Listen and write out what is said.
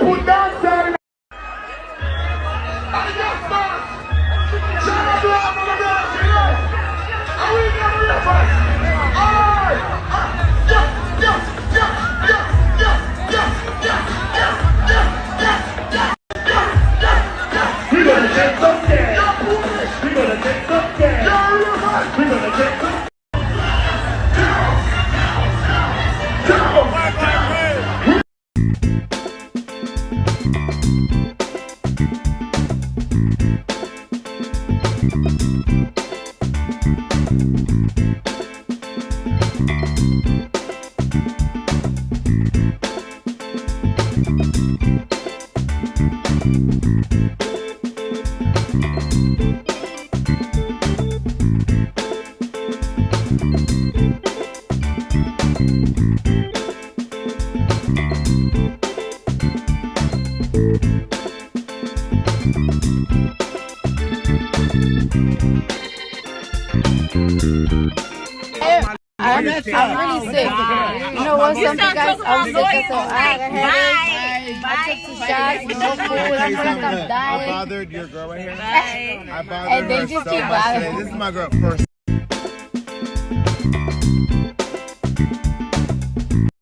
put dancehall. I just first. Shout out to all my girls, you know. Are we gonna real fast? Alright. We gonna take some cash. We gonna take some cash. We gonna take some. I'm really sick. You know what? Some guys, I'm sick. So I had a headache. I took 2 shots, no food. I'm dying. I bothered your girl right here. I bothered And they her just so keep much bothering today. This is my girl first.